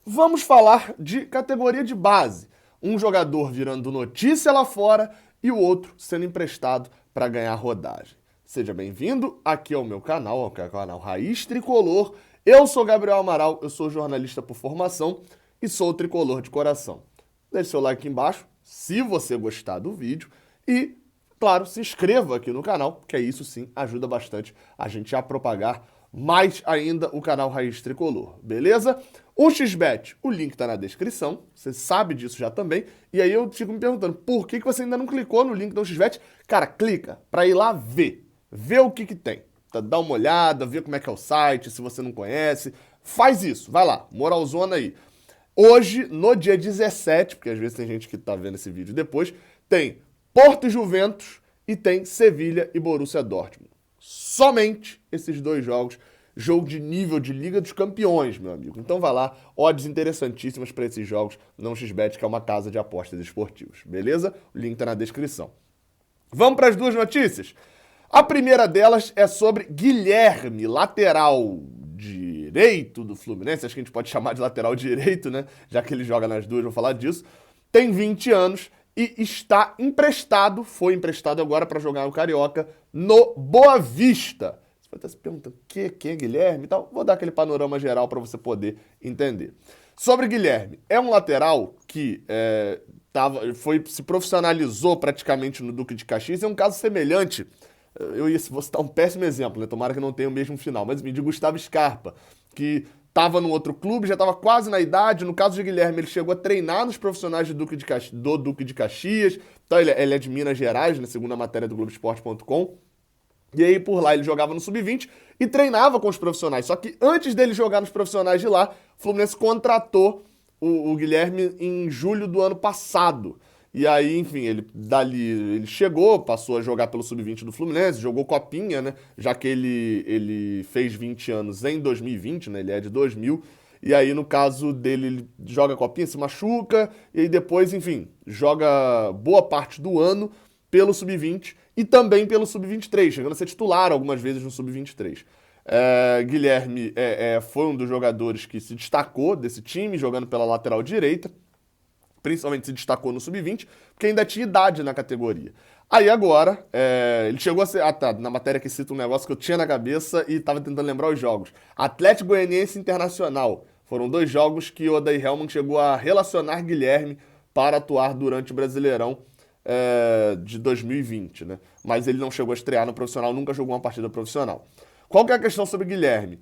Vamos falar de categoria de base. Um jogador virando notícia lá fora e o outro sendo emprestado para ganhar rodagem. Seja bem-vindo aqui ao meu canal, ao canal Raiz Tricolor. Eu sou Gabriel Amaral, eu sou jornalista por formação e sou tricolor de coração. Deixe seu like aqui embaixo, se você gostar do vídeo e, claro, se inscreva aqui no canal, que isso sim ajuda bastante a gente a propagar mais ainda o canal Raiz Tricolor, beleza? O XBET, o link tá na descrição, você sabe disso já também, e aí eu fico me perguntando, por que você ainda não clicou no link do XBET? Cara, clica pra ir lá ver o que tem, tá? Dá uma olhada, ver como é que é o site, se você não conhece, faz isso, vai lá, moralzona aí. Hoje, no dia 17, porque às vezes tem gente que tá vendo esse vídeo depois, tem Porto e Juventus e tem Sevilha e Borussia Dortmund. Somente esses dois jogos, jogo de nível de Liga dos Campeões, meu amigo. Então vai lá, odds interessantíssimas para esses jogos, não XBET, que é uma casa de apostas esportivas, beleza? O link tá na descrição. Vamos para as duas notícias? A primeira delas é sobre Guilherme, lateral direito do Fluminense, acho que a gente pode chamar de lateral direito, né? Já que ele joga nas duas, vou falar disso. Tem 20 anos e está emprestado, foi emprestado agora para jogar no Carioca, no Boa Vista. Você vai estar se perguntando, quem é Guilherme e tal? Vou dar aquele panorama geral para você poder entender. Sobre Guilherme, é um lateral que se profissionalizou praticamente no Duque de Caxias, é um caso semelhante. Vou citar um péssimo exemplo, né? Tomara que não tenha o mesmo final, mas de Gustavo Scarpa, que estava no outro clube, já estava quase na idade. No caso de Guilherme, ele chegou a treinar nos profissionais do Duque de Caxias. Então, ele é de Minas Gerais, né? Segundo a matéria do Globoesporte.com. E aí, por lá, ele jogava no Sub-20 e treinava com os profissionais. Só que antes dele jogar nos profissionais de lá, o Fluminense contratou o Guilherme em julho do ano passado. E aí, enfim, ele chegou, passou a jogar pelo Sub-20 do Fluminense, jogou Copinha, né? Já que ele fez 20 anos em 2020, né? Ele é de 2000. E aí, no caso dele, ele joga Copinha, se machuca, e aí depois, enfim, joga boa parte do ano pelo Sub-20 e também pelo Sub-23, chegando a ser titular algumas vezes no Sub-23. Guilherme foi um dos jogadores que se destacou desse time, jogando pela lateral direita. Principalmente se destacou no Sub-20, porque ainda tinha idade na categoria. Aí agora, ele chegou a ser... Ah, tá, na matéria que cita um negócio que eu tinha na cabeça e tava tentando lembrar os jogos. Atlético Goianiense Internacional. Foram dois jogos que o Odair Hellmann chegou a relacionar Guilherme para atuar durante o Brasileirão de 2020, né? Mas ele não chegou a estrear no profissional, nunca jogou uma partida profissional. Qual que é a questão sobre Guilherme?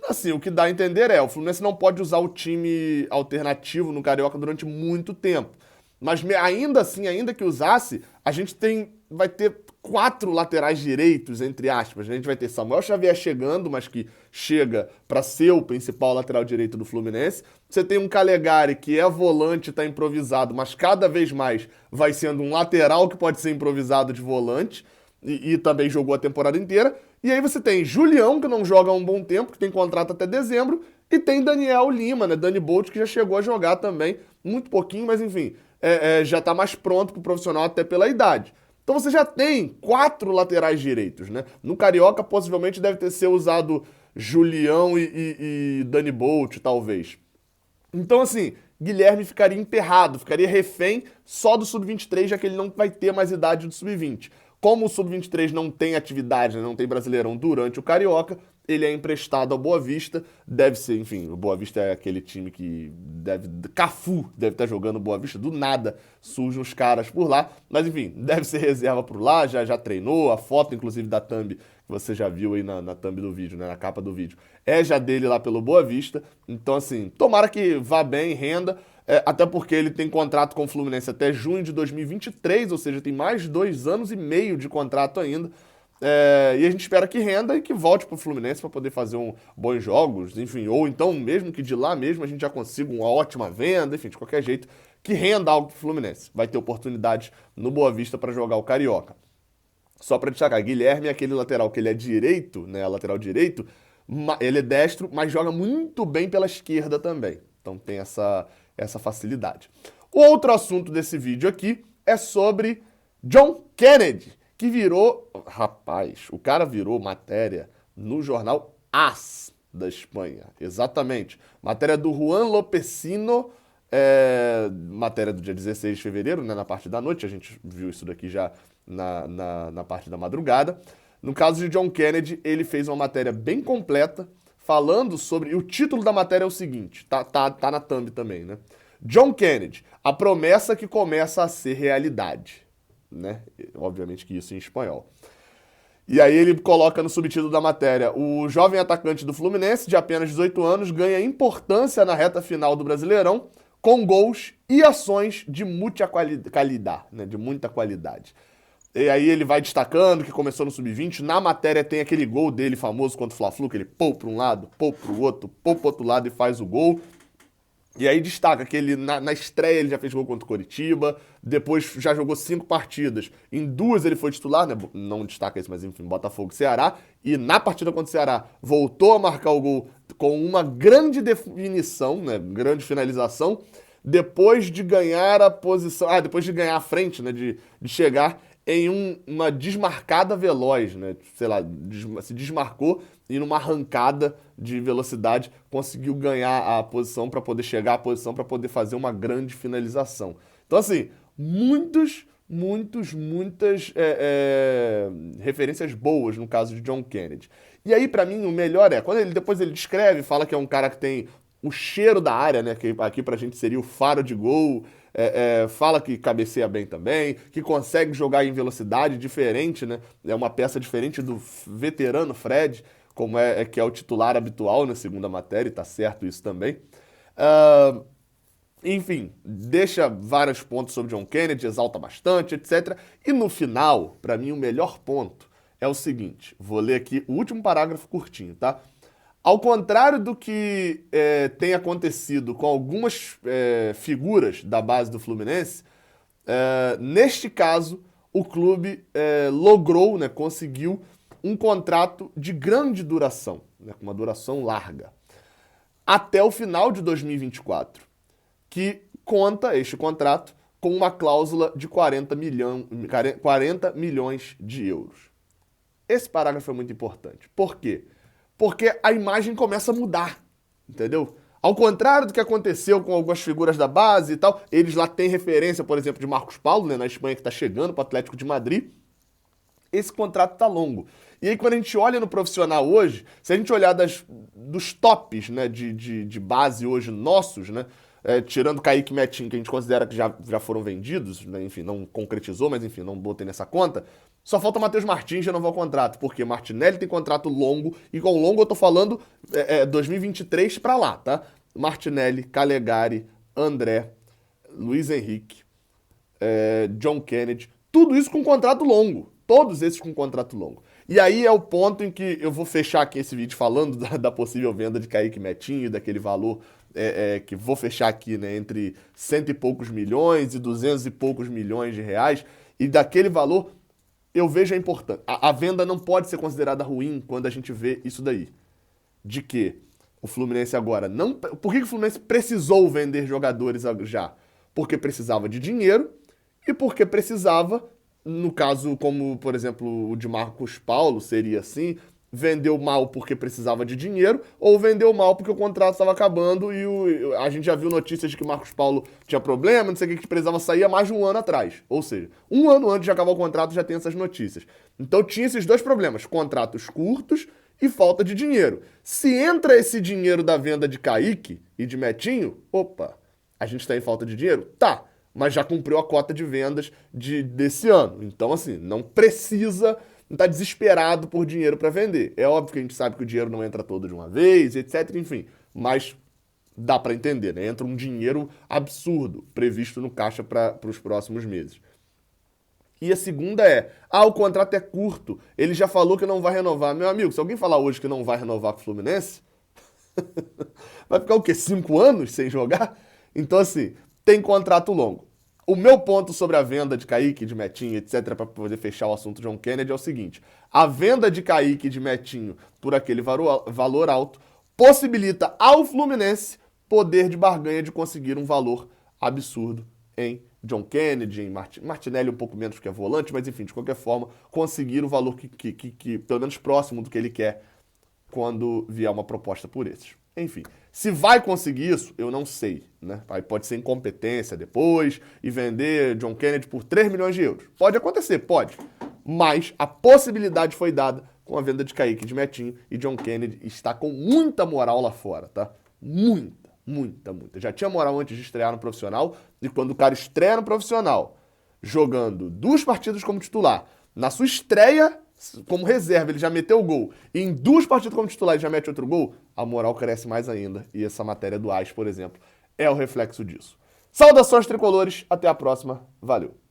Assim, o que dá a entender o Fluminense não pode usar o time alternativo no Carioca durante muito tempo. Mas ainda assim, ainda que usasse, a gente vai ter 4 laterais direitos, entre aspas. A gente vai ter Samuel Xavier chegando, mas que chega para ser o principal lateral direito do Fluminense. Você tem um Calegari que é volante, está improvisado, mas cada vez mais vai sendo um lateral que pode ser improvisado de volante. E também jogou a temporada inteira. E aí você tem Julião, que não joga há um bom tempo, que tem contrato até dezembro, e tem Daniel Lima, né? Dani Bolt, que já chegou a jogar também, muito pouquinho, mas enfim, já tá mais pronto pro profissional até pela idade. Então você já tem 4 laterais direitos, né? No Carioca, possivelmente, deve ser usado Julião e Dani Bolt, talvez. Então, assim, Guilherme ficaria emperrado, ficaria refém só do Sub-23, já que ele não vai ter mais idade do Sub-20. Como o Sub-23 não tem atividade, né, não tem Brasileirão durante o Carioca, ele é emprestado ao Boa Vista. Deve ser, enfim, o Boa Vista é aquele time que Cafu deve estar jogando Boa Vista, do nada surgem os caras por lá. Mas, enfim, deve ser reserva por lá, já treinou. A foto, inclusive, da thumb, que você já viu aí na thumb do vídeo, né, na capa do vídeo, é já dele lá pelo Boa Vista. Então, assim, tomara que vá bem, renda. Até porque ele tem contrato com o Fluminense até junho de 2023, ou seja, tem mais 2 anos e meio de contrato ainda. E a gente espera que renda e que volte para o Fluminense para poder fazer bons jogos, enfim, ou então mesmo que de lá mesmo a gente já consiga uma ótima venda, enfim, de qualquer jeito, que renda algo para o Fluminense. Vai ter oportunidade no Boa Vista para jogar o Carioca. Só para destacar, Guilherme é aquele lateral que ele é direito, né, lateral direito, ele é destro, mas joga muito bem pela esquerda também. Então tem essa facilidade. O outro assunto desse vídeo aqui é sobre John Kennedy, que virou... Rapaz, o cara virou matéria no jornal AS. da Espanha. Exatamente. Matéria do Juan Lopecino, matéria do dia 16 de fevereiro, né, na parte da noite, a gente viu isso daqui já na parte da madrugada. No caso de John Kennedy, ele fez uma matéria bem completa, falando sobre... E o título da matéria é o seguinte, tá na thumb também, né? John Kennedy, a promessa que começa a ser realidade, né? Obviamente que isso em espanhol. E aí ele coloca no subtítulo da matéria: o jovem atacante do Fluminense, de apenas 18 anos, ganha importância na reta final do Brasileirão, com gols e ações de muita qualidade, né? De muita qualidade. E aí ele vai destacando que começou no Sub-20. Na matéria tem aquele gol dele famoso contra o Fla-Flu, que ele pô para um lado, pô pro outro lado e faz o gol. E aí destaca que ele, na estreia, ele já fez gol contra o Coritiba, depois já jogou 5 partidas. Em 2 ele foi titular, né? Não destaca isso, mas enfim, Botafogo e Ceará. E na partida contra o Ceará, voltou a marcar o gol com uma grande definição, né? Grande finalização, depois de ganhar a posição... depois de ganhar a frente, né? De chegar em uma desmarcada veloz, né? Sei lá, se desmarcou e numa arrancada de velocidade conseguiu ganhar a posição para poder chegar à posição para poder fazer uma grande finalização. Então, assim, muitas referências boas no caso de John Kennedy. E aí, para mim, o melhor quando depois ele descreve, fala que é um cara que tem o cheiro da área, né? Que aqui pra gente seria o faro de gol. Fala que cabeceia bem também, que consegue jogar em velocidade diferente, né? É uma peça diferente do veterano Fred, como que é o titular habitual na segunda matéria, e tá certo isso também. Enfim, deixa vários pontos sobre John Kennedy, exalta bastante, etc. E no final, pra mim, o melhor ponto é o seguinte, vou ler aqui o último parágrafo curtinho, tá? Ao contrário do que tem acontecido com algumas figuras da base do Fluminense, neste caso, o clube logrou, né, conseguiu um contrato de grande duração, né, com uma duração larga, até o final de 2024, que conta este contrato com uma cláusula de 40 milhões de euros. Esse parágrafo é muito importante. Por quê? Porque a imagem começa a mudar, entendeu? Ao contrário do que aconteceu com algumas figuras da base e tal, eles lá têm referência, por exemplo, de Marcos Paulo, né, na Espanha, que está chegando para o Atlético de Madrid. Esse contrato tá longo. E aí, quando a gente olha no profissional hoje, se a gente olhar dos tops, né, de base hoje nossos, né, tirando Kaique e Metinho, que a gente considera que já foram vendidos, né, enfim, não concretizou, mas enfim, não botei nessa conta, só falta Matheus Martins renovar o contrato, porque Martinelli tem contrato longo, e com longo eu tô falando 2023 pra lá, tá? Martinelli, Calegari, André, Luiz Henrique, John Kennedy, tudo isso com contrato longo. Todos esses com contrato longo. E aí é o ponto em que eu vou fechar aqui esse vídeo falando da possível venda de Kaique Metinho, daquele valor que vou fechar aqui, né, entre 100 e poucos milhões e 200 e poucos milhões de reais. E daquele valor eu vejo a importância. A venda não pode ser considerada ruim quando a gente vê isso daí. De que o Fluminense agora não... Por que o Fluminense precisou vender jogadores já? Porque precisava de dinheiro e porque precisava... No caso, como, por exemplo, o de Marcos Paulo seria assim, vendeu mal porque precisava de dinheiro, ou vendeu mal porque o contrato estava acabando e a gente já viu notícias de que Marcos Paulo tinha problema, não sei o que precisava sair há mais de um ano atrás. Ou seja, um ano antes de acabar o contrato já tem essas notícias. Então tinha esses dois problemas, contratos curtos e falta de dinheiro. Se entra esse dinheiro da venda de Kaique e de Metinho, opa, a gente está em falta de dinheiro? Tá. Mas já cumpriu a cota de vendas desse ano. Então, assim, não precisa, não tá desesperado por dinheiro para vender. É óbvio que a gente sabe que o dinheiro não entra todo de uma vez, etc, enfim. Mas dá para entender, né? Entra um dinheiro absurdo previsto no caixa para os próximos meses. E a segunda o contrato é curto, ele já falou que não vai renovar. Meu amigo, se alguém falar hoje que não vai renovar com o Fluminense, vai ficar o quê? 5 anos sem jogar? Então, assim... Tem contrato longo. O meu ponto sobre a venda de Kaique, de Metinho, etc., para poder fechar o assunto John Kennedy é o seguinte. A venda de Kaique e de Metinho por aquele valor alto possibilita ao Fluminense poder de barganha de conseguir um valor absurdo em John Kennedy, em Martinelli um pouco menos porque é volante, mas enfim, de qualquer forma, conseguir o valor que pelo menos próximo do que ele quer quando vier uma proposta por esses. Enfim, se vai conseguir isso, eu não sei, né? Aí pode ser incompetência depois e vender John Kennedy por 3 milhões de euros. Pode acontecer, pode. Mas a possibilidade foi dada com a venda de Kaique de Metinho e John Kennedy está com muita moral lá fora, tá? Muita, muita, muita. Já tinha moral antes de estrear no profissional e quando o cara estreia no profissional, jogando 2 partidas como titular, na sua estreia como reserva ele já meteu o gol e em 2 partidas como titular ele já mete outro gol, a moral cresce mais ainda. E essa matéria do AS, por exemplo, é o reflexo disso. Saudações tricolores, até a próxima, valeu!